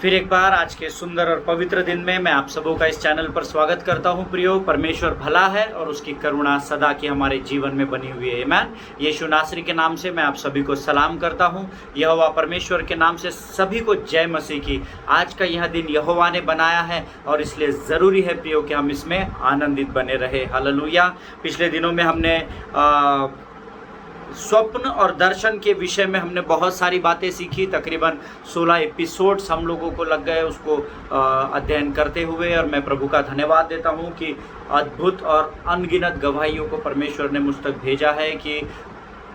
फिर एक बार आज के सुंदर और पवित्र दिन में मैं आप सबों का इस चैनल पर स्वागत करता हूं। प्रियो, परमेश्वर भला है और उसकी करुणा सदा की हमारे जीवन में बनी हुई है। आमीन। यीशु नासरी के नाम से मैं आप सभी को सलाम करता हूं। यहोवा परमेश्वर के नाम से सभी को जय मसीह की। आज का यह दिन यहोवा ने बनाया है और इसलिए ज़रूरी है प्रियो कि हम इसमें आनंदित बने रहे। हालेलुया। पिछले दिनों में हमने स्वप्न और दर्शन के विषय में हमने बहुत सारी बातें सीखी। तकरीबन 16 एपिसोड्स हम लोगों को लग गए उसको अध्ययन करते हुए, और मैं प्रभु का धन्यवाद देता हूं कि अद्भुत और अनगिनत गवाहियों को परमेश्वर ने मुझ तक भेजा है कि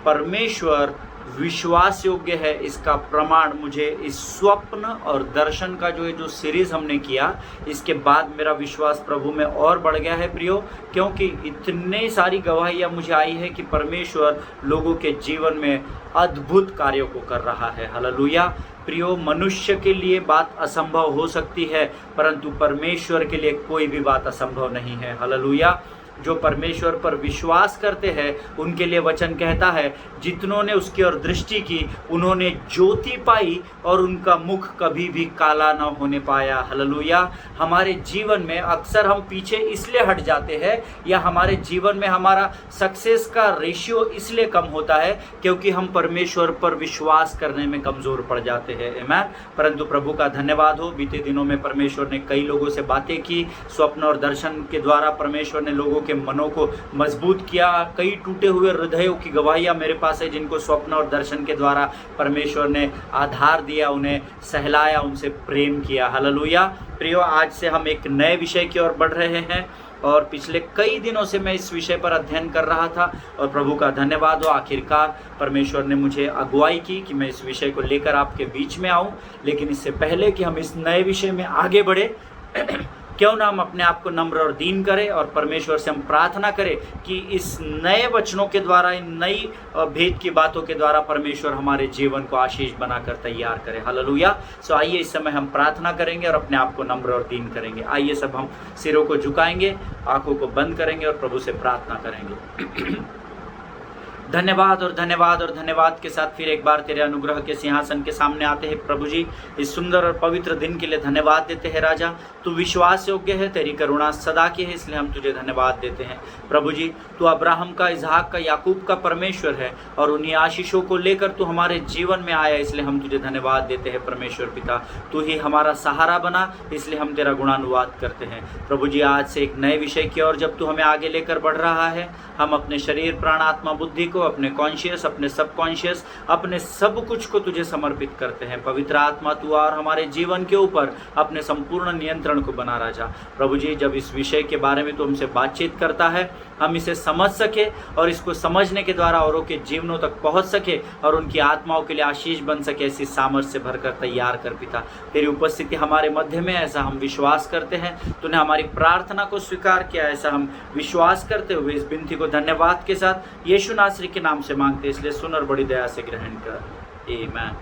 परमेश्वर विश्वास योग्य है। इसका प्रमाण मुझे इस स्वप्न और दर्शन का जो सीरीज़ हमने किया, इसके बाद मेरा विश्वास प्रभु में और बढ़ गया है प्रियो, क्योंकि इतने सारी गवाहियाँ मुझे आई है कि परमेश्वर लोगों के जीवन में अद्भुत कार्यों को कर रहा है। हालेलुया। प्रियो, मनुष्य के लिए बात असंभव हो सकती है, परंतु परमेश्वर के लिए कोई भी बात असंभव नहीं है। हालेलुया। जो परमेश्वर पर विश्वास करते हैं उनके लिए वचन कहता है, जितनों ने उसकी ओर दृष्टि की उन्होंने ज्योति पाई और उनका मुख कभी भी काला न होने पाया। हालेलुया। हमारे जीवन में अक्सर हम पीछे इसलिए हट जाते हैं, या हमारे जीवन में हमारा सक्सेस का रेशियो इसलिए कम होता है क्योंकि हम परमेश्वर पर विश्वास करने में कमज़ोर पड़ जाते हैं। आमीन। परंतु प्रभु का धन्यवाद हो, बीते दिनों में परमेश्वर ने कई लोगों से बातें की। स्वप्न और दर्शन के द्वारा परमेश्वर ने लोगों के मनों को मजबूत किया। कई टूटे हुए हृदयों की गवाहियां मेरे पास है, जिनको स्वप्न और दर्शन के द्वारा परमेश्वर ने आधार दिया, उन्हें सहलाया, उनसे प्रेम किया। हालेलुया। प्रियो, आज से हम एक नए विषय की ओर बढ़ रहे हैं, और पिछले कई दिनों से मैं इस विषय पर अध्ययन कर रहा था, और प्रभु का धन्यवाद हो, आखिरकार परमेश्वर ने मुझे अगुवाई की कि मैं इस विषय को लेकर आपके बीच में आऊं। लेकिन इससे पहले कि हम इस नए विषय में आगे बढ़े, क्यों ना हम अपने आप को नम्र और दीन करें और परमेश्वर से हम प्रार्थना करें कि इस नए वचनों के द्वारा, इन नई भेद की बातों के द्वारा परमेश्वर हमारे जीवन को आशीष बनाकर तैयार करे। हालेलुया। सो आइए इस समय हम प्रार्थना करेंगे और अपने आप को नम्र और दीन करेंगे। आइए सब हम सिरों को झुकाएंगे, आंखों को बंद करेंगे और प्रभु से प्रार्थना करेंगे। धन्यवाद और धन्यवाद और धन्यवाद के साथ फिर एक बार तेरे अनुग्रह के सिंहासन के सामने आते हैं प्रभु जी। इस सुंदर और पवित्र दिन के लिए धन्यवाद देते हैं राजा। तू विश्वास योग्य है, तेरी करुणा सदा की है, इसलिए हम तुझे धन्यवाद देते हैं प्रभु जी। तू अब्राहम का, इसहाक का, याकूब का परमेश्वर है, और उन्हीं आशीषों को लेकर तू हमारे जीवन में आया, इसलिए हम तुझे धन्यवाद देते हैं परमेश्वर पिता। तू ही हमारा सहारा बना, इसलिए हम तेरा गुणानुवाद करते हैं प्रभु जी। आज से एक नए विषय की ओर जब तू हमें आगे लेकर बढ़ रहा है, हम अपने शरीर, प्राण, आत्मा, बुद्धि को, अपने कॉन्शियस, अपने सबकॉन्शियस, अपने सब कुछ को तुझे समर्पित करते हैं। पवित्र आत्मा तू और हमारे जीवन के ऊपर अपने संपूर्ण नियंत्रण को बना राजा प्रभु जी। जब इस विषय के बारे में तू हमसे बातचीत करता है, हम इसे समझ सके और इसको समझने के द्वारा औरों के जीवनों तक पहुंच सके और उनकी आत्माओं के लिए आशीष बन सके, ऐसी सामर्थ्य से भरकर तैयार कर पिता। तेरी उपस्थिति हमारे मध्य में, ऐसा हम विश्वास करते हैं। तूने हमारी प्रार्थना को स्वीकार किया, ऐसा हम विश्वास करते हुए इस विनती को धन्यवाद के साथ यीशु नासरी के नाम से मांगते, इसलिए सुन और बड़ी दया से ग्रहण कर। आमीन।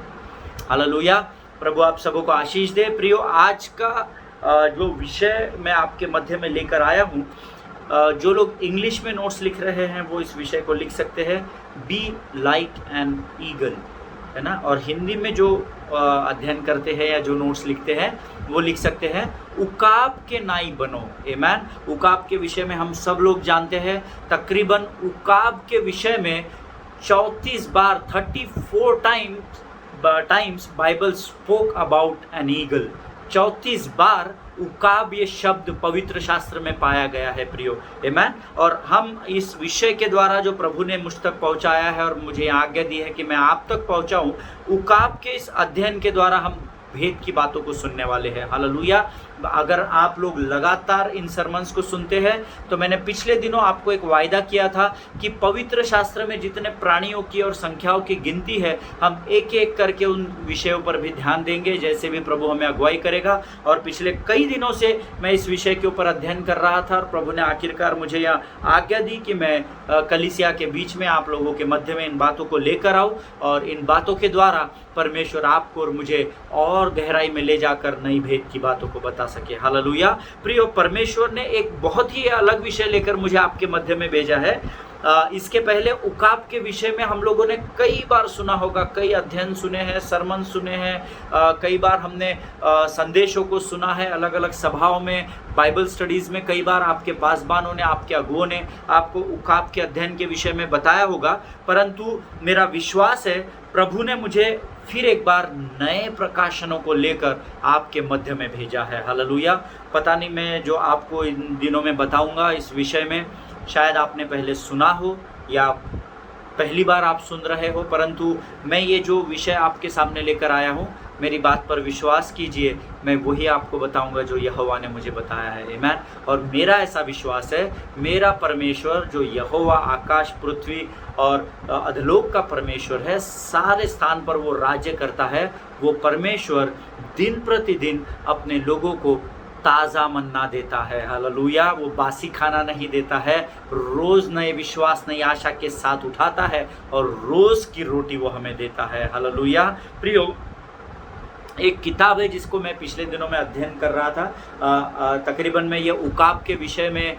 हालेलुया। प्रभु आप सबों को आशीष दे। प्रियो, आज का जो विषय मैं आपके मध्य में लेकर आया हूँ, जो लोग इंग्लिश में नोट्स लिख रहे हैं वो इस विषय को लिख सकते हैं, बी लाइक एन ईगल, है ना। और हिंदी में जो अध्ययन करते हैं या जो नोट्स लिखते हैं वो लिख सकते हैं, उकाब के नाई बनो। आमीन। उकाब के विषय में हम सब लोग जानते हैं, तकरीबन उकाब के विषय में 34 बार 34 times Bible spoke about an eagle. 34 बार उकाब ये शब्द पवित्र शास्त्र में पाया गया है प्रियो। आमीन। और हम इस विषय के द्वारा जो प्रभु ने मुझ तक पहुंचाया है और मुझे आज्ञा दी है कि मैं आप तक पहुंचाऊं, उकाब के इस अध्ययन के द्वारा हम भेद की बातों को सुनने वाले हैं। हालेलुया। अगर आप लोग लगातार इन सरमन्स को सुनते हैं तो मैंने पिछले दिनों आपको एक वायदा किया था कि पवित्र शास्त्र में जितने प्राणियों की और संख्याओं की गिनती है, हम एक एक करके उन विषयों पर भी ध्यान देंगे, जैसे भी प्रभु हमें अगुवाई करेगा। और पिछले कई दिनों से मैं इस विषय के ऊपर अध्ययन कर रहा था, और प्रभु ने आखिरकार मुझे यह आज्ञा दी कि मैं कलीसिया के बीच में आप लोगों के मध्य में इन बातों को लेकर आऊँ, और इन बातों के द्वारा परमेश्वर आपको और मुझे और गहराई में ले जाकर नई भेद की बातों को बता सके। हालेलुया। प्रियो, परमेश्वर ने एक बहुत ही अलग विषय लेकर मुझे आपके मध्य में भेजा है, इसके पहले उकाब के विषय में हम लोगों ने कई बार सुना होगा, कई अध्ययन सुने हैं, सरमन सुने हैं, कई बार हमने संदेशों को सुना है अलग अलग सभाओं में, बाइबल स्टडीज़ में कई बार आपके पासबानों ने, आपके अगुओं ने आपको उकाब के अध्ययन के विषय में बताया होगा। परंतु मेरा विश्वास है प्रभु ने मुझे फिर एक बार नए प्रकाशनों को लेकर आपके मध्य में भेजा है। हालेलुया। पता नहीं मैं जो आपको इन दिनों में बताऊंगा इस विषय में शायद आपने पहले सुना हो या पहली बार आप सुन रहे हो, परंतु मैं ये जो विषय आपके सामने लेकर आया हूँ, मेरी बात पर विश्वास कीजिए, मैं वही आपको बताऊंगा जो यहोवा ने मुझे बताया है। आमीन। और मेरा ऐसा विश्वास है, मेरा परमेश्वर जो यहोवा आकाश पृथ्वी और अधलोक का परमेश्वर है, सारे स्थान पर वो राज्य करता है, वो परमेश्वर दिन प्रतिदिन अपने लोगों को ताज़ा मन्ना देता है। हालेलुया। वो बासी खाना नहीं देता है, रोज़ नए विश्वास नई आशा के साथ उठाता है और रोज़ की रोटी वो हमें देता है। हालेलुया। प्रियो, एक किताब है जिसको मैं पिछले दिनों में अध्ययन कर रहा था। तकरीबन मैं ये उकाब के विषय में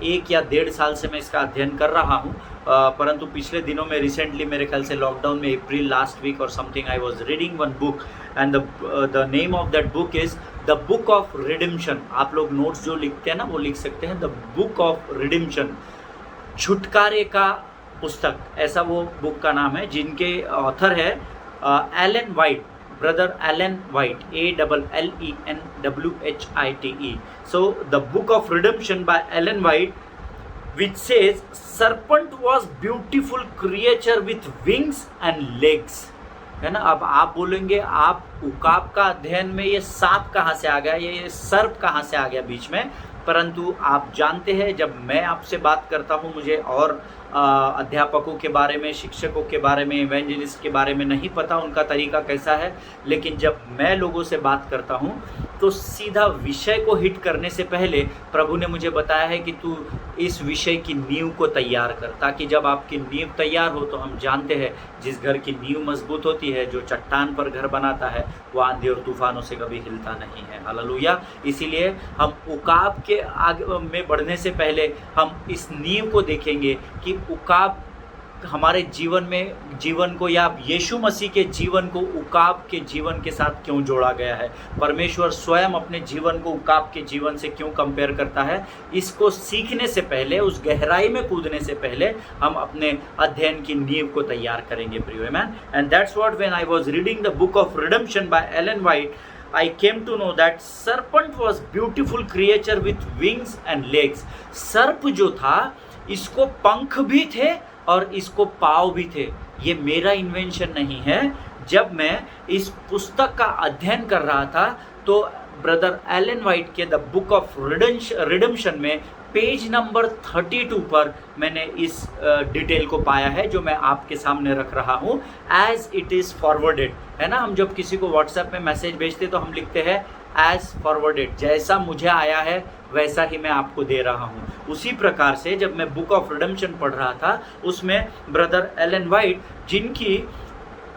1 या 1.5 साल से मैं इसका अध्ययन कर रहा हूँ, परंतु पिछले दिनों में रिसेंटली मेरे ख्याल से लॉकडाउन में अप्रैल लास्ट वीक और something I was reading one book and the name of that book is the book of Redemption. आप लोग नोट्स जो लिखते हैं ना वो लिख सकते हैं, द बुक ऑफ रिडिम्पशन, छुटकारे का पुस्तक, ऐसा वो बुक का नाम है, जिनके ऑथर है Allen White, brother Allen White, ALLENWHITE. So the book of redemption by Ellen White, which says serpent was beautiful creature with wings and legs. है ना। अब आप बोलेंगे आप उकाब का अध्ययन में ये सांप कहाँ से आ गया, ये सर्प कहाँ से आ गया बीच में, परंतु आप जानते हैं जब मैं आपसे बात करता हूँ, मुझे और अध्यापकों के बारे में, शिक्षकों के बारे में, इवेंजलिस्ट के बारे में नहीं पता उनका तरीका कैसा है, लेकिन जब मैं लोगों से बात करता हूँ तो सीधा विषय को हिट करने से पहले प्रभु ने मुझे बताया है कि तू इस विषय की नींव को तैयार कर, ताकि जब आपकी नींव तैयार हो, तो हम जानते हैं जिस घर की नींव मजबूत होती है, जो चट्टान पर घर बनाता है, वो आंधी और तूफानों से कभी हिलता नहीं है। हालेलुया। इसीलिए हम उकाब के आगे में बढ़ने से पहले हम इस नींव को देखेंगे कि उकाब हमारे जीवन को या यीशु मसीह के जीवन को उकाब के जीवन के साथ क्यों जोड़ा गया है, परमेश्वर स्वयं अपने जीवन को उकाब के जीवन से क्यों कंपेयर करता है। इसको सीखने से पहले, उस गहराई में कूदने से पहले हम अपने अध्ययन की नींव को तैयार करेंगे प्रियो। Amen. And that's what when I was reading the book of redemption by Alan White, I came to know that serpent was beautiful creature with wings and legs. सर्प जो था, इसको पंख भी थे और इसको पाँव भी थे। ये मेरा इन्वेंशन नहीं है। जब मैं इस पुस्तक का अध्ययन कर रहा था तो ब्रदर एलन वाइट के द बुक ऑफ रिडेम्पशन में पेज नंबर 32 पर मैंने इस डिटेल को पाया है, जो मैं आपके सामने रख रहा हूँ। एज इट इज़ फॉरवर्डेड, है ना। हम जब किसी को व्हाट्सएप में मैसेज भेजते तो हम लिखते हैं एज फॉरवर्डेड, जैसा मुझे आया है वैसा ही मैं आपको दे रहा हूँ। उसी प्रकार से जब मैं बुक ऑफ रिडेम्पशन पढ़ रहा था, उसमें ब्रदर एलन वाइट, जिनकी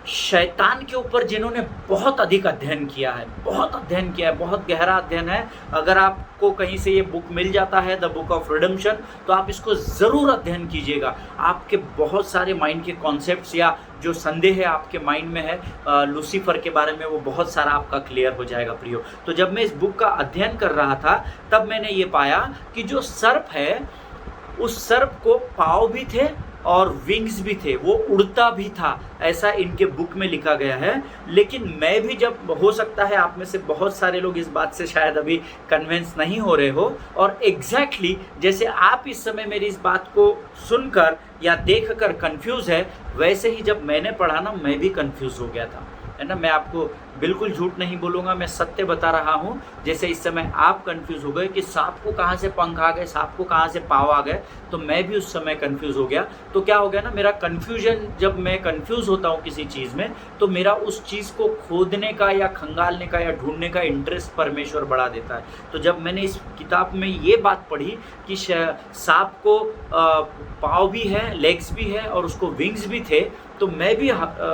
शैतान के ऊपर जिन्होंने बहुत अधिक अध्ययन किया है, बहुत गहरा अध्ययन है। अगर आपको कहीं से ये बुक मिल जाता है द बुक ऑफ रिडेम्पशन, तो आप इसको ज़रूर अध्ययन कीजिएगा। आपके बहुत सारे माइंड के कॉन्सेप्ट्स या जो संदेह है आपके माइंड में है लूसीफर के बारे में, वो बहुत सारा आपका क्लियर हो जाएगा प्रियो। तो जब मैं इस बुक का अध्ययन कर रहा था तब मैंने ये पाया कि जो सर्प है, उस सर्प को पाँव भी थे और विंग्स भी थे, वो उड़ता भी था, ऐसा इनके बुक में लिखा गया है। लेकिन मैं भी, जब हो सकता है आप में से बहुत सारे लोग इस बात से शायद अभी कन्विंस नहीं हो रहे हो, और एग्जैक्टली जैसे आप इस समय मेरी इस बात को सुनकर या देखकर कंफ्यूज है, वैसे ही जब मैंने पढ़ा ना, मैं भी कंफ्यूज हो गया था, है ना। मैं आपको बिल्कुल झूठ नहीं बोलूँगा, मैं सत्य बता रहा हूँ। जैसे इस समय आप कंफ्यूज हो गए कि सांप को कहाँ से पंख आ गए, सांप को कहाँ से पाँव आ गए, तो मैं भी उस समय कंफ्यूज हो गया। तो क्या हो गया ना, मेरा कन्फ्यूजन, जब मैं कंफ्यूज होता हूँ किसी चीज़ में, तो मेरा उस चीज़ को खोदने का या खंगालने का या ढूंढने का इंटरेस्ट परमेश्वर बढ़ा देता है। तो जब मैंने इस किताब में ये बात पढ़ी कि सांप को पाँव भी है, लेग्स भी है और उसको विंग्स भी थे, तो मैं भी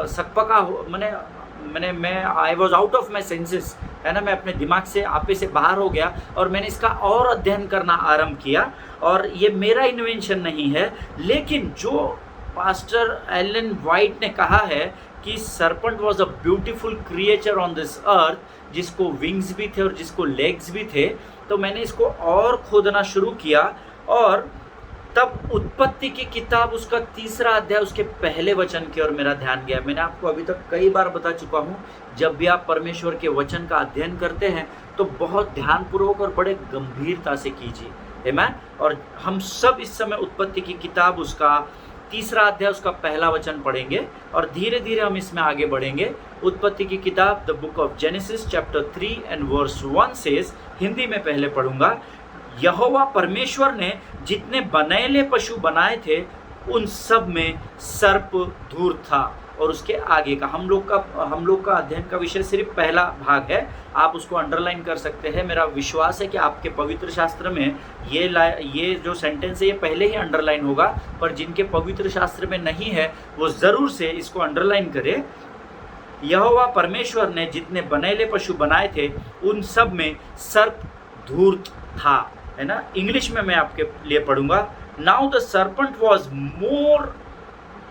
सकपका मैं I was out of my senses. है ना, मैं अपने दिमाग से आपे से बाहर हो गया और मैंने इसका और अध्ययन करना आरंभ किया। और ये मेरा इन्वेंशन नहीं है, लेकिन जो पास्टर एलन वाइट ने कहा है कि serpent was a beautiful creature on this earth, जिसको विंग्स भी थे और जिसको लेग्स भी थे, तो मैंने इसको और खोदना शुरू किया। और तब उत्पत्ति की किताब उसका 3रा अध्याय उसके पहले वचन की ओर मेरा ध्यान गया। मैंने आपको अभी तक कई बार बता चुका हूँ, जब भी आप परमेश्वर के वचन का अध्ययन करते हैं तो बहुत ध्यानपूर्वक और बड़े गंभीरता से कीजिए। आमीन। और हम सब इस समय उत्पत्ति की किताब उसका 3रा अध्याय उसका पहला वचन पढ़ेंगे और धीरे धीरे हम इसमें आगे बढ़ेंगे। उत्पत्ति की किताब the book of Genesis chapter 3 and verse 1 says, Hindi में पहले पढ़ूंगा। यहोवा परमेश्वर ने जितने बनैले पशु बनाए थे उन सब में सर्प धूर्त था। और उसके आगे का हम लोग का अध्ययन का विषय सिर्फ पहला भाग है, आप उसको अंडरलाइन कर सकते हैं। मेरा विश्वास है कि आपके पवित्र शास्त्र में ये जो सेंटेंस है ये पहले ही अंडरलाइन होगा, पर जिनके पवित्र शास्त्र में नहीं है वो ज़रूर से इसको अंडरलाइन करें। यहोवा परमेश्वर ने जितने बनैले पशु बनाए थे उन सब में सर्प धूर्त था, है ना। इंग्लिश में मैं आपके लिए पढ़ूंगा। Now the serpent was more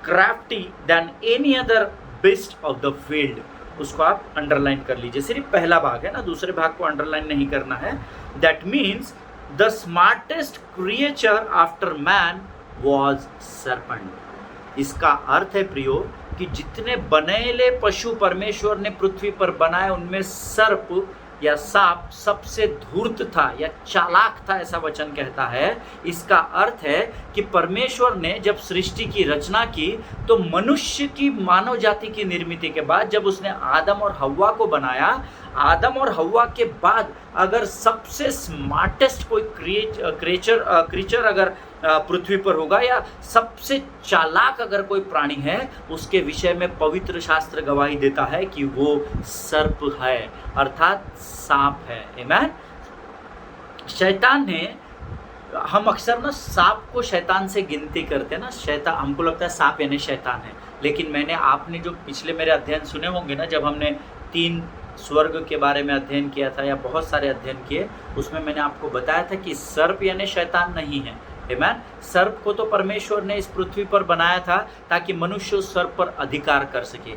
crafty than any other beast of the field. उसको आप अंडरलाइन कर लीजिए, सिर्फ पहला भाग है ना, दूसरे भाग को अंडरलाइन नहीं करना है। That means the smartest creature after man was serpent. इसका अर्थ है प्रियो कि जितने बनेले पशु परमेश्वर ने पृथ्वी पर बनाए उनमें सर्प या सांप सबसे धूर्त था या चालाक था, ऐसा वचन कहता है। इसका अर्थ है कि परमेश्वर ने जब सृष्टि की रचना की तो मनुष्य की मानव जाति की निर्मित के बाद जब उसने आदम और हव्वा को बनाया, आदम और हव्वा के बाद अगर सबसे स्मार्टेस्ट कोई क्रीचर अगर पृथ्वी पर होगा या सबसे चालाक अगर कोई प्राणी है, उसके विषय में पवित्र शास्त्र गवाही देता है कि वो सर्प है, अर्थात सांप है। आमीन। शैतान ने, हम अक्सर ना सांप को शैतान से गिनती करते हैं ना, शैतान हमको लगता है सांप यानी शैतान है, लेकिन आपने जो पिछले मेरे अध्ययन सुने होंगे ना, जब हमने 3 स्वर्ग के बारे में अध्ययन किया था या बहुत सारे अध्ययन किए, उसमें मैंने आपको बताया था कि सर्प यानी शैतान नहीं है। आमीन। सर्प को तो परमेश्वर ने इस पृथ्वी पर बनाया था ताकि मनुष्य उस सर्प पर अधिकार कर सके,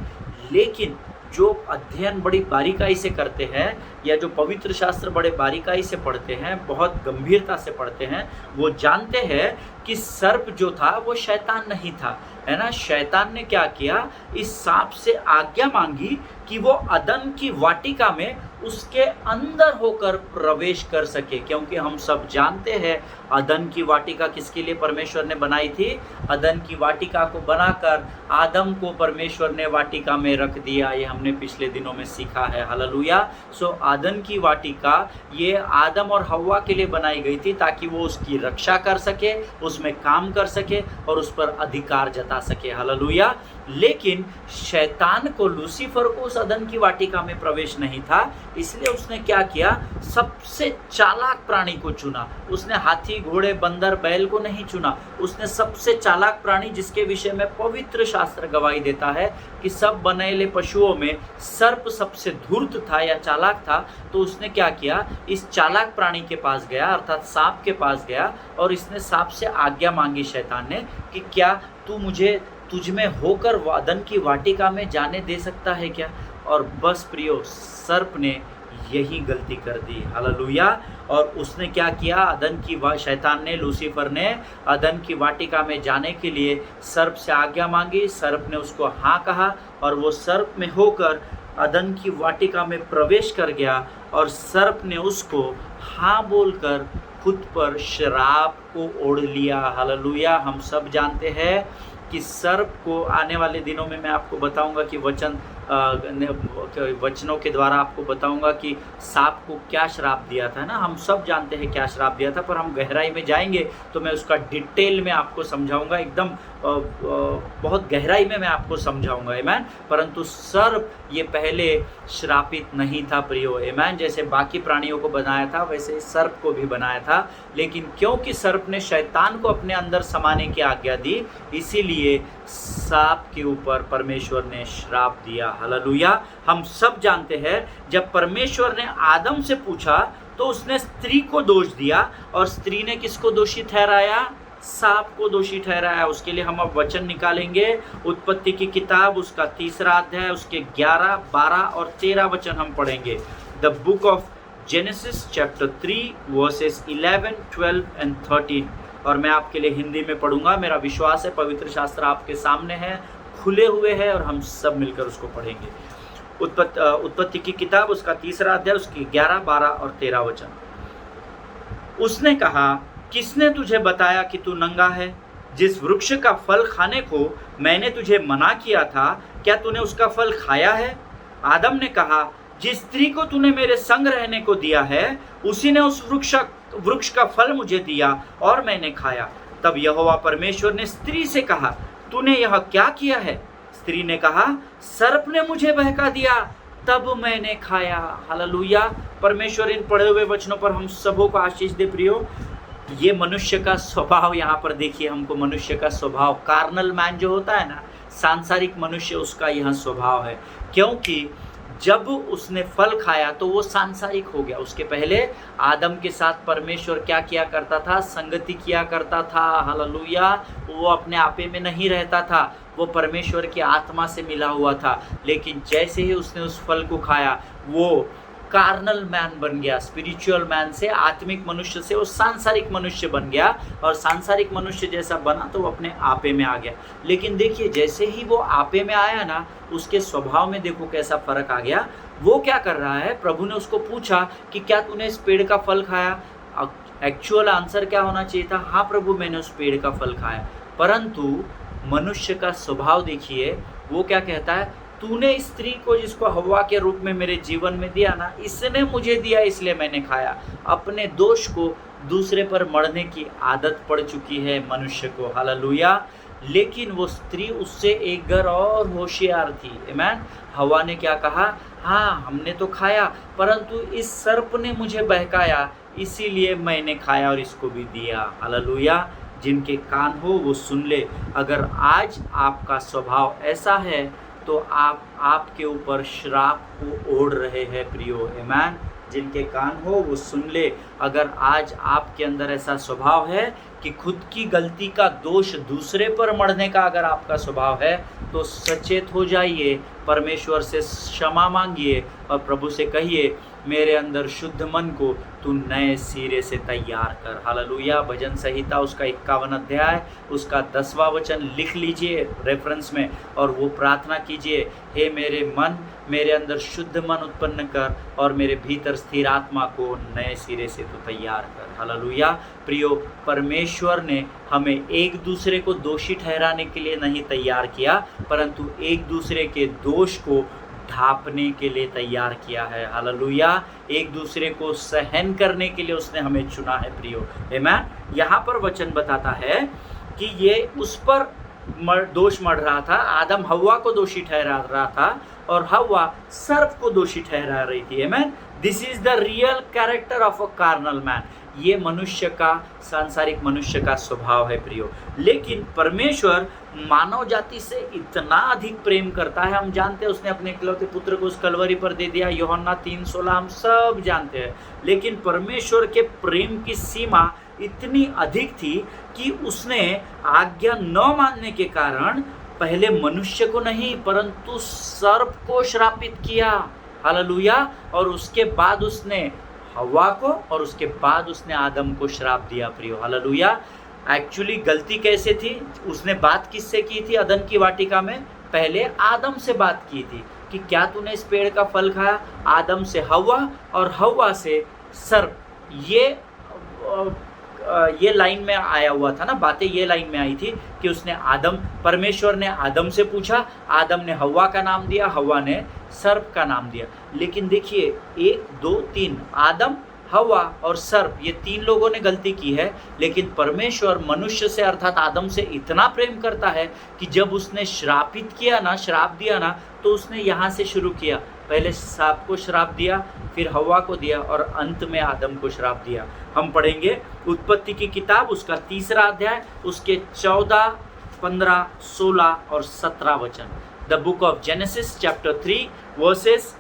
लेकिन जो अध्ययन बड़ी बारीकाई से करते हैं या जो पवित्र शास्त्र बड़े बारीकाई से पढ़ते हैं, बहुत गंभीरता से पढ़ते हैं, वो जानते हैं कि सर्प जो था वो शैतान नहीं था, है ना। शैतान ने क्या किया, इस सांप से आज्ञा मांगी कि वो अदन की वाटिका में उसके अंदर होकर प्रवेश कर सके, क्योंकि हम सब जानते हैं अदन की वाटिका किसके लिए परमेश्वर ने बनाई थी। अदन की वाटिका को बनाकर आदम को परमेश्वर ने वाटिका में रख दिया, ये हमने पिछले दिनों में सीखा है। हालेलुया। सो अदन की वाटिका ये आदम और हव्वा के लिए बनाई गई थी ताकि वो उसकी रक्षा कर सके, उसमें काम कर सके और उस पर अधिकार जता सके। हालेलुया। लेकिन शैतान को, लूसीफर को उस अदन की वाटिका में प्रवेश नहीं था, इसलिए उसने क्या किया, सबसे चालाक प्राणी को चुना। उसने हाथी, घोड़े, बंदर, बैल को नहीं चुना, उसने सबसे चालाक प्राणी, जिसके विषय में पवित्र शास्त्र गवाही देता है कि सब बनैले पशुओं में सर्प सबसे धूर्त था या चालाक था, तो उसने क्या किया, इस चालाक प्राणी के पास गया, अर्थात सांप के पास गया, और इसने सांप से आज्ञा मांगी शैतान ने कि क्या तू मुझे तुझ में होकर अदन की वाटिका में जाने दे सकता है क्या। और बस प्रियो, सर्प ने यही गलती कर दी। हालेलुया। और उसने क्या किया, शैतान ने, लूसीफर ने अदन की वाटिका में जाने के लिए सर्प से आज्ञा मांगी। सर्प ने उसको हाँ कहा और वो सर्प में होकर अदन की वाटिका में प्रवेश कर गया, और सर्प ने उसको हाँ बोलकर खुद पर श्राप को ओढ़ लिया। हालेलुया। हम सब जानते हैं कि सर्प को आने वाले दिनों में मैं आपको बताऊंगा कि वचनों के द्वारा आपको बताऊंगा कि सांप को क्या श्राप दिया था ना। हम सब जानते हैं क्या श्राप दिया था, पर हम गहराई में जाएंगे तो मैं उसका डिटेल में आपको समझाऊंगा, एकदम बहुत गहराई में मैं आपको समझाऊंगा। आमीन। परंतु सर्प ये पहले श्रापित नहीं था प्रियो। आमीन। जैसे बाकी प्राणियों को बनाया था वैसे सर्प को भी बनाया था, लेकिन क्योंकि सर्प ने शैतान को अपने अंदर समाने की आज्ञा दी, इसीलिए सांप के ऊपर परमेश्वर ने श्राप दिया। हालेलुया। हम सब जानते हैं जब परमेश्वर ने आदम से पूछा तो उसने स्त्री को दोष दिया और स्त्री ने किसको दोषी ठहराया? सांप को दोषी ठहराया। उसके लिए हम अब वचन निकालेंगे। उत्पत्ति की किताब उसका 3रा अध्याय उसके 11, 12 और 13 वचन हम पढ़ेंगे। The book of Genesis chapter 3 versus 11, 12 and 13। और मैं आपके लिए हिंदी में पढ़ूंगा। मेरा विश्वास है पवित्र शास्त्र आपके सामने है, खुले हुए हैं और हम सब मिलकर उसको पढ़ेंगे। उत्पत्ति की किताब उसका 3रा अध्याय उसकी 11, 12 और 13 वचन। उसने कहा, किसने तुझे बताया कि तू नंगा है? जिस वृक्ष का फल खाने को मैंने तुझे मना किया था, क्या तूने उसका फल खाया है? आदम ने कहा, जिस स्त्री को तूने मेरे संग रहने को दिया है, उसी ने उस वृक्ष का फल मुझे दिया और मैंने खाया। तब यहोवा परमेश्वर ने स्त्री से कहा, तूने यह क्या किया है? स्त्री ने कहा, सर्प ने मुझे बहका दिया, तब मैंने खाया। हालेलुया। परमेश्वर इन पढ़े हुए वचनों पर हम सबों को आशीष दे। प्रियो, ये मनुष्य का स्वभाव यहाँ पर देखिए। हमको मनुष्य का स्वभाव, कार्नल मैन जो होता है ना, सांसारिक मनुष्य, उसका यह स्वभाव है। क्योंकि जब उसने फल खाया तो वो सांसारिक हो गया। उसके पहले आदम के साथ परमेश्वर क्या किया करता था? संगति किया करता था। हालेलुया। वो अपने आपे में नहीं रहता था, वो परमेश्वर की आत्मा से मिला हुआ था। लेकिन जैसे ही उसने उस फल को खाया, वो कार्नल मैन बन गया। स्पिरिचुअल मैन से, आत्मिक मनुष्य से वो सांसारिक मनुष्य बन गया। और सांसारिक मनुष्य जैसा बना तो वो अपने आपे में आ गया। लेकिन देखिए, जैसे ही वो आपे में आया ना, उसके स्वभाव में देखो कैसा फर्क आ गया। वो क्या कर रहा है? प्रभु ने उसको पूछा कि क्या तूने इस पेड़ का फल खाया? एक्चुअल आंसर क्या होना चाहिए था? हाँ प्रभु, मैंने उस पेड़ का फल खाया। परंतु मनुष्य का स्वभाव देखिए, वो क्या कहता है? तूने स्त्री को, जिसको हवा के रूप में मेरे जीवन में दिया ना, इसने मुझे दिया इसलिए मैंने खाया। अपने दोष को दूसरे पर मढ़ने की आदत पड़ चुकी है मनुष्य को। हालेलुया। लेकिन वो स्त्री उससे एक घर और होशियार थी। आमीन। हवा ने क्या कहा? हाँ, हमने तो खाया, परंतु इस सर्प ने मुझे बहकाया, इसीलिए मैंने खाया और इसको भी दिया। हालेलुया। जिनके कान हो वो सुन ले। अगर आज आपका स्वभाव ऐसा है तो आपके ऊपर श्राप को ओढ़ रहे हैं प्रियो। आमीन। जिनके कान हो वो सुन ले। अगर आज आपके अंदर ऐसा स्वभाव है कि खुद की गलती का दोष दूसरे पर मढ़ने का अगर आपका स्वभाव है, तो सचेत हो जाइए, परमेश्वर से क्षमा मांगिए और प्रभु से कहिए, मेरे अंदर शुद्ध मन को तू नए सिरे से तैयार कर। हालेलुया। भजन संहिता उसका 51 अध्याय उसका 10वां वचन लिख लीजिए रेफरेंस में, और वो प्रार्थना कीजिए, हे मेरे मन, मेरे अंदर शुद्ध मन उत्पन्न कर और मेरे भीतर स्थिर आत्मा को नए सिरे से तू तैयार कर। हालेलुया। प्रियो, परमेश्वर ने हमें एक दूसरे को दोषी ठहराने के लिए नहीं तैयार किया, परंतु एक दूसरे के दोष को ढांपने के लिए तैयार किया है। हालेलुया। एक दूसरे को सहन करने के लिए उसने हमें चुना है प्रियो। आमीन। यहाँ पर वचन बताता है कि ये उस पर दोष मढ़ रहा था। आदम हव्वा को दोषी ठहरा रहा था और हव्वा सर्प को दोषी ठहरा रही थी। आमीन। This is the real character of a carnal man. ये मनुष्य का, सांसारिक मनुष्य का स्वभाव है प्रियो। लेकिन परमेश्वर मानव जाति से इतना अधिक प्रेम करता है। हम जानते हैं उसने अपने इकलौते पुत्र को उस कलवरी पर दे दिया, यूहन्ना 3:16 हम सब जानते हैं। लेकिन परमेश्वर के प्रेम की सीमा इतनी अधिक थी कि उसने आज्ञा न मानने के कारण पहले मनुष्य को नहीं परंतु सर्प को श्रापित किया। हालेलुया। और उसके बाद उसने हव्वा को और उसके बाद उसने आदम को श्राप दिया प्रियो। हालेलुया। एक्चुअली गलती कैसे थी? उसने बात किससे की थी? अदन की वाटिका में पहले आदम से बात की थी कि क्या तूने इस पेड़ का फल खाया? आदम से हव्वा और हव्वा से सर्प। ये लाइन में आया हुआ था ना, बातें ये लाइन में आई थी कि उसने परमेश्वर ने आदम से पूछा, आदम ने हव्वा का नाम दिया, हव्वा ने सर्प का नाम दिया। लेकिन देखिए 1, 2, 3 आदम, हव्वा और सर्प, ये 3 लोगों ने गलती की है। लेकिन परमेश्वर मनुष्य से अर्थात आदम से इतना प्रेम करता है कि जब उसने श्रापित किया ना, श्राप दिया ना, तो उसने यहाँ से शुरू किया। पहले सांप को श्राप दिया, फिर हव्वा को दिया और अंत में आदम को श्राप दिया। हम पढ़ेंगे उत्पत्ति की किताब उसका 3रा अध्याय उसके 14 15, 16 और 17 वचन। The book of Genesis chapter 3 versus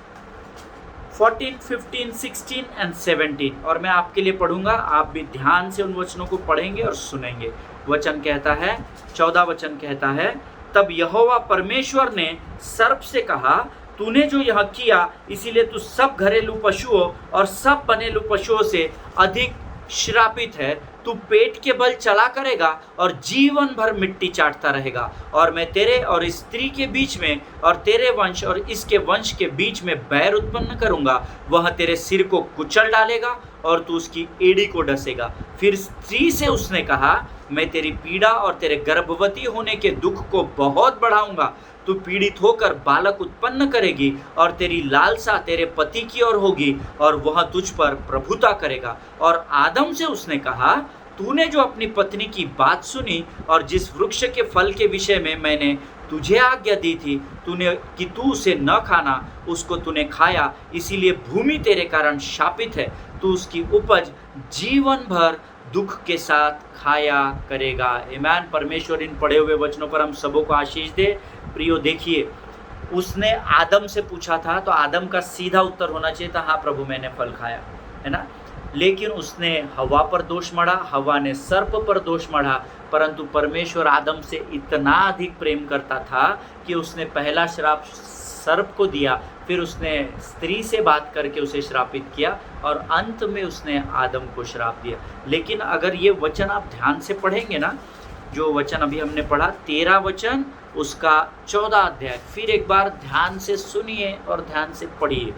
14, 15, 16 and 17। और मैं आपके लिए पढ़ूंगा, आप भी ध्यान से उन वचनों को पढ़ेंगे और सुनेंगे। वचन कहता है, 14 वचन कहता है, तब यहोवा परमेश्वर ने सर्प से कहा, तूने जो यह किया इसीलिए तू सब घरेलू पशुओं और सब बनेलू पशुओं से अधिक श्रापित है। तू पेट के बल चला करेगा और जीवन भर मिट्टी चाटता रहेगा। और मैं तेरे और इस स्त्री के बीच में और तेरे वंश और इसके वंश के बीच में बैर उत्पन्न करूंगा। वह तेरे सिर को कुचल डालेगा और तू उसकी एड़ी को डसेगा। फिर स्त्री से उसने कहा, मैं तेरी पीड़ा और तेरे गर्भवती होने के दुख को बहुत बढ़ाऊंगा। तू पीड़ित होकर बालक उत्पन्न करेगी और तेरी लालसा तेरे पति की ओर होगी और वह तुझ पर प्रभुता करेगा। और आदम से उसने कहा, तूने जो अपनी पत्नी की बात सुनी और जिस वृक्ष के फल के विषय में मैंने तुझे आज्ञा दी थी तूने कि तू उसे न खाना, उसको तूने खाया, इसीलिए भूमि तेरे कारण शापित है। तू उसकी उपज जीवन भर दुख के साथ खाया करेगा। आमीन। परमेश्वर इन पढ़े हुए वचनों पर हम सबों को आशीष दे। प्रियो, देखिए, उसने आदम से पूछा था तो आदम का सीधा उत्तर होना चाहिए था, हाँ प्रभु मैंने फल खाया, है ना। लेकिन उसने हवा पर दोष मढ़ा, हवा ने सर्प पर दोष मढ़ा। परंतु परमेश्वर आदम से इतना अधिक प्रेम करता था कि उसने पहला श्राप सर्प को दिया, फिर उसने स्त्री से बात करके उसे श्रापित किया और अंत में उसने आदम को श्राप दिया। लेकिन अगर ये वचन आप ध्यान से पढ़ेंगे ना, जो वचन अभी हमने पढ़ा 13 वचन उसका 14 अध्याय, फिर एक बार ध्यान से सुनिए और ध्यान से पढ़िए।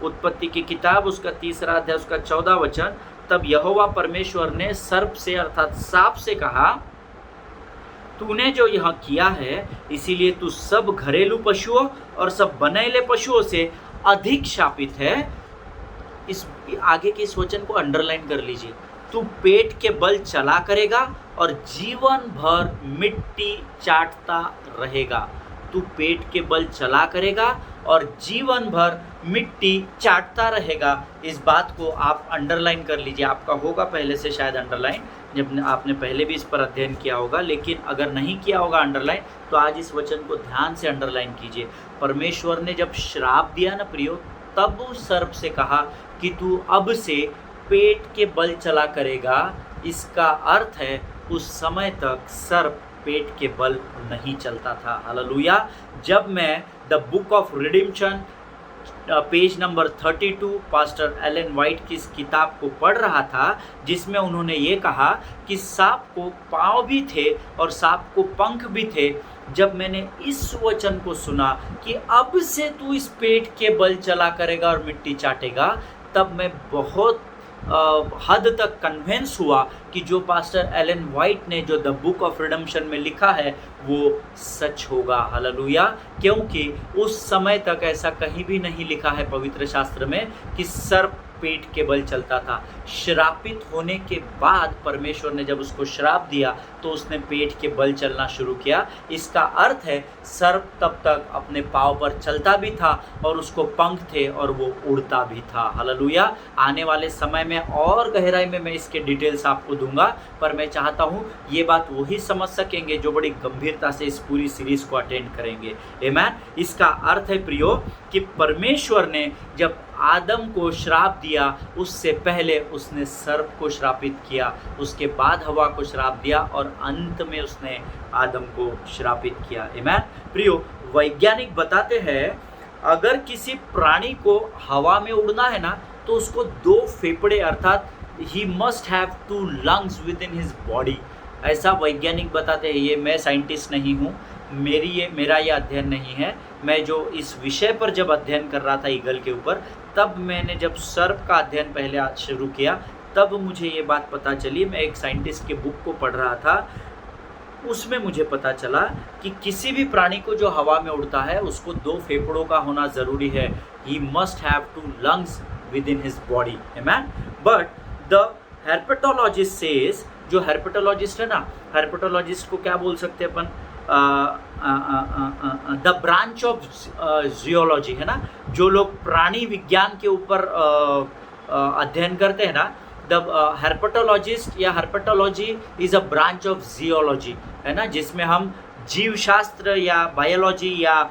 उत्पत्ति की किताब उसका 3 अध्याय उसका 14 वचन, तब यहोवा परमेश्वर ने सर्प से अर्थात सांप से कहा, तूने जो यह किया है इसीलिए तू सब घरेलू पशुओं और सब बनेले पशुओं से अधिक शापित है। इस आगे के इस वचन को अंडरलाइन कर लीजिए। तू पेट के बल चला करेगा और जीवन भर मिट्टी चाटता रहेगा। तू पेट के बल चला करेगा और जीवन भर मिट्टी चाटता रहेगा। इस बात को आप अंडरलाइन कर लीजिए। आपका होगा पहले से शायद अंडरलाइन, जब आपने पहले भी इस पर अध्ययन किया होगा, लेकिन अगर नहीं किया होगा अंडरलाइन तो आज इस वचन को ध्यान से अंडरलाइन कीजिए। परमेश्वर ने जब श्राप दिया ना प्रियो, तब उस सर्प से कहा कि तू अब से पेट के बल चला करेगा। इसका अर्थ है उस समय तक सर्प पेट के बल नहीं चलता था। हालेलुया। जब मैं the book of redemption page number 32 pastor Allen White की इस किताब को पढ़ रहा था, जिसमें उन्होंने ये कहा कि सांप को पाँव भी थे और सांप को पंख भी थे, जब मैंने इस वचन को सुना कि अब से तू इस पेट के बल चला करेगा और मिट्टी चाटेगा, तब मैं बहुत हद तक कन्विंस हुआ कि जो पास्टर एलन वाइट ने जो द बुक ऑफ रिडेम्पशन में लिखा है वो सच होगा। हालेलुया। क्योंकि उस समय तक ऐसा कहीं भी नहीं लिखा है पवित्र शास्त्र में कि सर्प पेट के बल चलता था। श्रापित होने के बाद परमेश्वर ने जब उसको श्राप दिया तो उसने पेट के बल चलना शुरू किया। इसका अर्थ है सर्प तब तक अपने पाँव पर चलता भी था और उसको पंख थे और वो उड़ता भी था। हालेलुया। आने वाले समय में और गहराई में मैं इसके डिटेल्स आपको दूंगा, पर मैं चाहता हूँ ये बात वही समझ सकेंगे जो बड़ी गंभीरता से इस पूरी सीरीज को अटेंड करेंगे। आमीन। इसका अर्थ है प्रियो कि परमेश्वर ने जब आदम को श्राप दिया उससे पहले उसने सर्प को श्रापित किया, उसके बाद हवा को श्राप दिया और अंत में उसने आदम को श्रापित किया। आमीन। प्रियो, वैज्ञानिक बताते हैं अगर किसी प्राणी को हवा में उड़ना है ना तो उसको 2 फेफड़े अर्थात he must have 2 lungs with in his body. ऐसा वैज्ञानिक बताते हैं। ये मैं साइंटिस्ट नहीं हूँ, मेरा ये अध्ययन नहीं है। मैं जो इस विषय पर जब अध्ययन कर रहा था ईगल के ऊपर, तब मैंने जब सर्प का अध्ययन पहले आज शुरू किया तब मुझे ये बात पता चली। मैं एक साइंटिस्ट के बुक को पढ़ रहा था, उसमें मुझे पता चला कि किसी भी प्राणी को जो हवा में उड़ता है उसको 2 फेफड़ों का होना ज़रूरी है। He must have 2 lungs with in his body. आमीन। बट द हेर्पेटोलॉजिस्ट सेज, जो हेर्पेटोलॉजिस्ट है ना, हेर्पेटोलॉजिस्ट को क्या बोल सकते हैं अपन, द ब्रांच ऑफ जियोलॉजी, है ना, जो लोग प्राणी विज्ञान के ऊपर अध्ययन करते हैं ना, द हेर्पेटोलॉजिस्ट या herpetology is a branch of geology, है ना, जिसमें हम जीव शास्त्र या बायोलॉजी या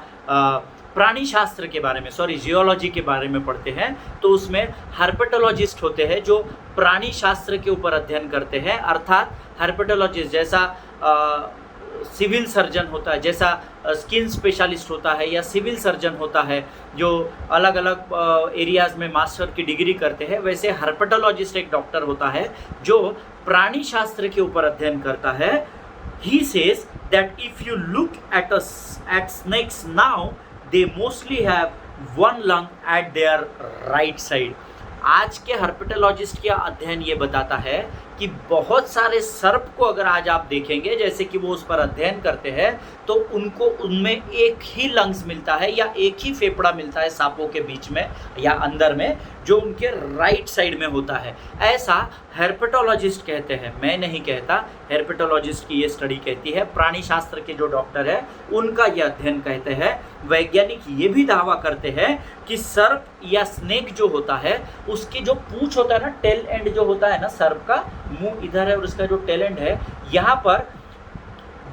प्राणी शास्त्र के बारे में, जियोलॉजी के बारे में पढ़ते हैं, तो उसमें हर्पेटोलॉजिस्ट होते हैं जो प्राणी शास्त्र के ऊपर अध्ययन करते हैं। अर्थात हर्पेटोलॉजिस्ट जैसा सिविल सर्जन होता है, जैसा स्किन स्पेशलिस्ट होता है या सिविल सर्जन होता है जो अलग अलग एरियाज़ में मास्टर की डिग्री करते हैं, वैसे हर्पेटोलॉजिस्ट एक डॉक्टर होता है जो प्राणी शास्त्र के ऊपर अध्ययन करता है। He says that if you look at snakes now, they mostly have one lung at their right side. आज के हर्पेटोलॉजिस्ट का अध्ययन ये बताता है कि बहुत सारे सर्प को अगर आज आप देखेंगे, जैसे कि वो उस पर अध्ययन करते हैं, तो उनको उनमें एक ही लंग्स मिलता है या एक ही फेफड़ा मिलता है सांपों के बीच में या अंदर में, जो उनके राइट साइड में होता है। ऐसा हर्पेटोलॉजिस्ट कहते हैं, मैं नहीं कहता, हर्पेटोलॉजिस्ट की ये स्टडी कहती है। प्राणी शास्त्र के जो डॉक्टर है उनका ये अध्ययन कहते हैं। वैज्ञानिक ये भी दावा करते हैं कि सर्प या स्नेक जो होता है उसकी जो पूंछ होता है ना, टेल एंड जो होता है ना, सर्प का मुंह इधर है और उसका जो टेल एंड है, यहाँ पर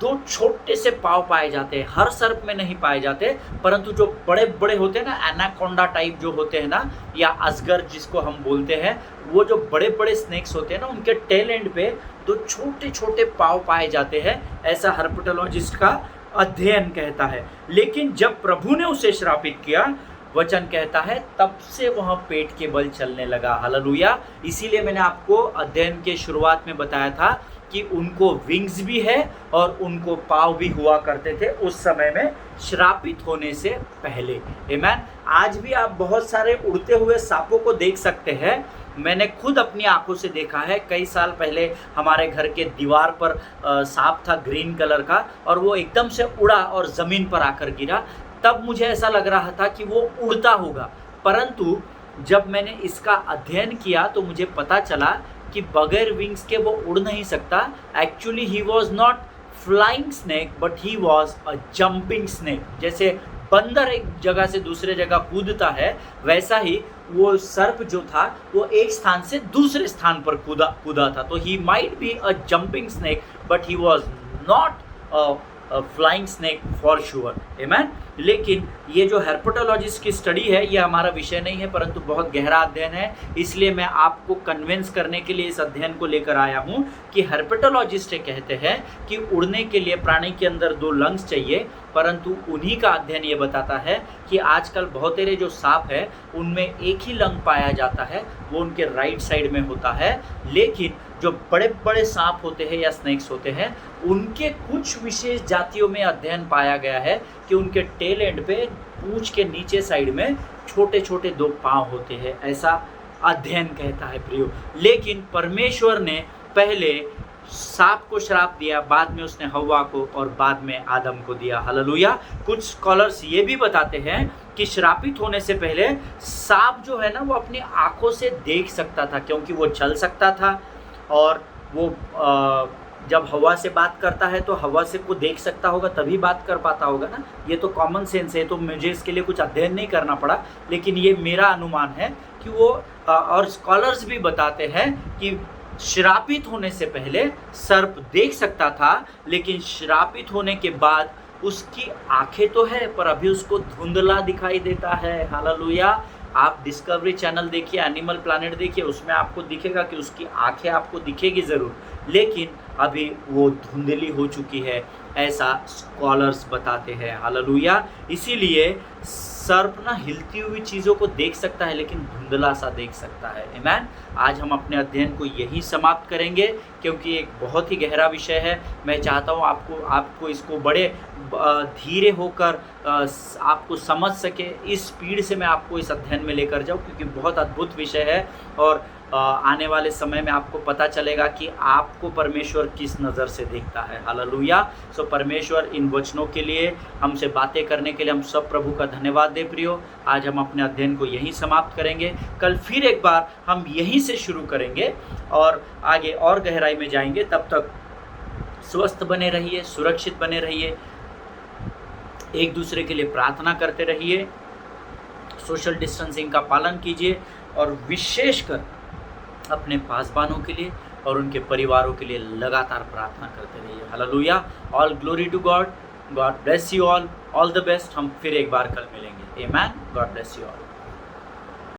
दो छोटे से पाँव पाए जाते हैं। हर सर्प में नहीं पाए जाते, परंतु जो बड़े बड़े होते हैं ना, एनाकोंडा टाइप जो होते हैं ना, या अजगर जिसको हम बोलते हैं, वो जो बड़े बड़े स्नेक्स होते हैं ना, उनके टेल एंड पे दो छोटे छोटे पाँव पाए जाते हैं। ऐसा हर्पेटोलॉजिस्ट का अध्ययन कहता है। लेकिन जब प्रभु ने उसे श्रापित किया, वचन कहता है, तब से वह पेट के बल चलने लगा। हालेलुया। इसीलिए मैंने आपको अध्ययन के शुरुआत में बताया था कि उनको विंग्स भी है और उनको पाँव भी हुआ करते थे उस समय में श्रापित होने से पहले। आमीन। आज भी आप बहुत सारे उड़ते हुए सांपों को देख सकते हैं। मैंने खुद अपनी आंखों से देखा है। कई साल पहले हमारे घर के दीवार पर सांप था ग्रीन कलर का, और वो एकदम से उड़ा और ज़मीन पर आकर गिरा। तब मुझे ऐसा लग रहा था कि वो उड़ता होगा, परंतु जब मैंने इसका अध्ययन किया तो मुझे पता चला कि बगैर विंग्स के वो उड़ नहीं सकता। Actually he was not flying snake but he was a jumping snake. जैसे बंदर एक जगह से दूसरे जगह कूदता है, वैसा ही वो सर्प जो था वो एक स्थान से दूसरे स्थान पर कूदा था। तो he might be a jumping snake but he was not flying snake for sure. आमीन। लेकिन ये जो हर्पेटोलॉजिस्ट की स्टडी है ये हमारा विषय नहीं है, परंतु बहुत गहरा अध्ययन है। इसलिए मैं आपको कन्विंस करने के लिए इस अध्ययन को लेकर आया हूँ कि हर्पेटोलॉजिस्ट कहते हैं कि उड़ने के लिए प्राणी के अंदर दो लंग्स चाहिए, परंतु उन्हीं का अध्ययन ये बताता है कि आजकल बहुत सारे जो सांप है उनमें एक ही लंग पाया जाता है, वो उनके राइट साइड में होता है। लेकिन जो बड़े बड़े सांप होते हैं या स्नेक्स होते हैं, उनके कुछ विशेष जातियों में अध्ययन पाया गया है कि उनके टेल एंड पे पूंछ के नीचे साइड में छोटे छोटे दो पाँव होते हैं। ऐसा अध्ययन कहता है प्रियो। लेकिन परमेश्वर ने पहले सांप को श्राप दिया, बाद में उसने हव्वा को और बाद में आदम को दिया। हालेलुया। कुछ स्कॉलर्स ये भी बताते हैं कि श्रापित होने से पहले सांप जो है ना वो अपनी आंखों से देख सकता था, क्योंकि वो चल सकता था, और वो जब हवा से बात करता है तो हवा से को देख सकता होगा तभी बात कर पाता होगा ना। ये तो कॉमन सेंस है, तो मुझे इसके लिए कुछ अध्ययन नहीं करना पड़ा, लेकिन ये मेरा अनुमान है कि वो और स्कॉलर्स भी बताते हैं कि श्रापित होने से पहले सर्प देख सकता था, लेकिन श्रापित होने के बाद उसकी आंखें तो है पर अभी उसको धुंधला दिखाई देता है। हालेलुया। आप डिस्कवरी चैनल देखिए, एनिमल प्लैनेट देखिए, उसमें आपको दिखेगा कि उसकी आंखें आपको दिखेगी ज़रूर, लेकिन अभी वो धुंधली हो चुकी है, ऐसा स्कॉलर्स बताते हैं। हालेलुया। इसीलिए सर्प ना हिलती हुई चीज़ों को देख सकता है लेकिन धुंधला सा देख सकता है। आमीन। आज हम अपने अध्ययन को यहीं समाप्त करेंगे, क्योंकि एक बहुत ही गहरा विषय है। मैं चाहता हूँ आपको इसको बड़े धीरे होकर आपको समझ सके, इस स्पीड से मैं आपको इस अध्ययन में लेकर जाऊँ, क्योंकि बहुत अद्भुत विषय है। और आने वाले समय में आपको पता चलेगा कि आपको परमेश्वर किस नज़र से देखता है। हालेलुया। सो परमेश्वर इन वचनों के लिए, हमसे बातें करने के लिए हम सब प्रभु का धन्यवाद दे प्रियो। आज हम अपने अध्ययन को यहीं समाप्त करेंगे, कल फिर एक बार हम यहीं से शुरू करेंगे और आगे और गहराई में जाएंगे। तब तक स्वस्थ बने रहिए, सुरक्षित बने रहिए, एक दूसरे के लिए प्रार्थना करते रहिए, सोशल डिस्टेंसिंग का पालन कीजिए, और विशेषकर अपने पासबानों के लिए और उनके परिवारों के लिए लगातार प्रार्थना करते रहिए। Hallelujah. All glory to God. God bless you all the best. हम फिर एक बार कल मिलेंगे। Amen. God bless you all.